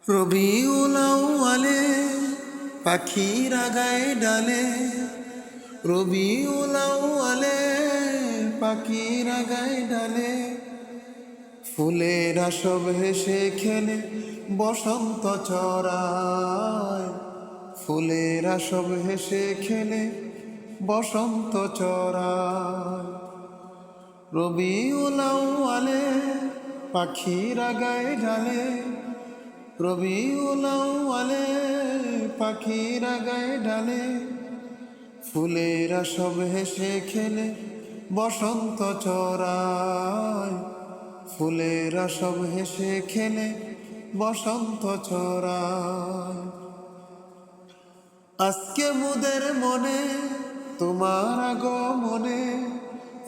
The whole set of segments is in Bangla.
রবিউল আউয়ালে পাখিরা গায়ে ডালে, রবিউল আউয়ালে পাখিরা গায়ে ডালে, ফুলেরা সব হেসে খেলে বসন্ত চরায়, ফুলেরা সব হেসে খেলে বসন্ত চরায়। রবিউল আউয়ালে পাখিরা গায়ে ডালে, রবিউল আউয়ালে পাখিরা গায়ে ডালে, ফুলেরা সব হেসে খেলে বসন্ত চরায়, ফুলেরা সব হেসে খেলে বসন্ত চরায়। আজকে মোদের মনে তোমার আগমনে,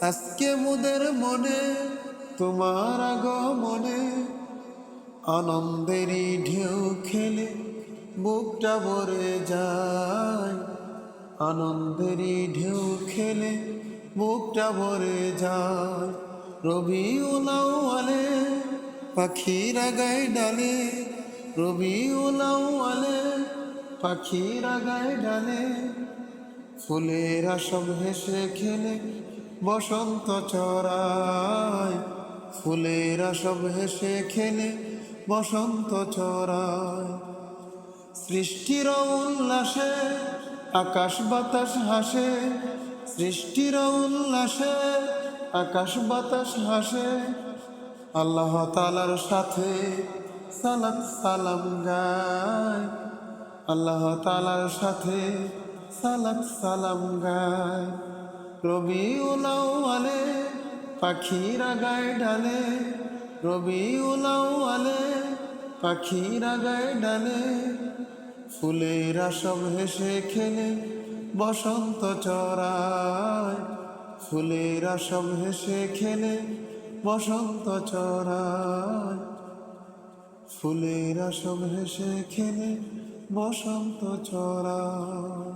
আজকে মোদের মনে তোমার আগমনে, আনন্দেরই ঢেউ খেলে বুকটা ভরে যায়, আনন্দেরই ঢেউ খেলে বুকটা ভরে যায়। রবিউল আউয়ালে পাখিরা গায়ে ডালে, রবিউল আউয়ালে পাখিরা গায়ে ডালে, ফুলেরা সব হেসে খেলে বসন্ত চরায়, ফুলেরা সব হেসে খেলে বসন্ত চরায়। সৃষ্টির উল্লাসে আকাশ বাতাস হাসে, সৃষ্টির উল্লাসে আকাশ বাতাস হাসে, আল্লাহ তাআলার সাথে সালাত সালাম গায়, আল্লাহ তাআলার সাথে সালাত সালাম গায়। রবিউল আউয়ালে পাখিরা গায়ে ডালে, রবিউল আউয়ালে পাখিরা গায়ে ডালে, ফুলেরা সব হেসে খেলে বসন্ত চরায়, ফুলেরা সব হেসে খেলে বসন্ত চরায়, ফুলেরা সব হেসে খেলে বসন্ত চরায়।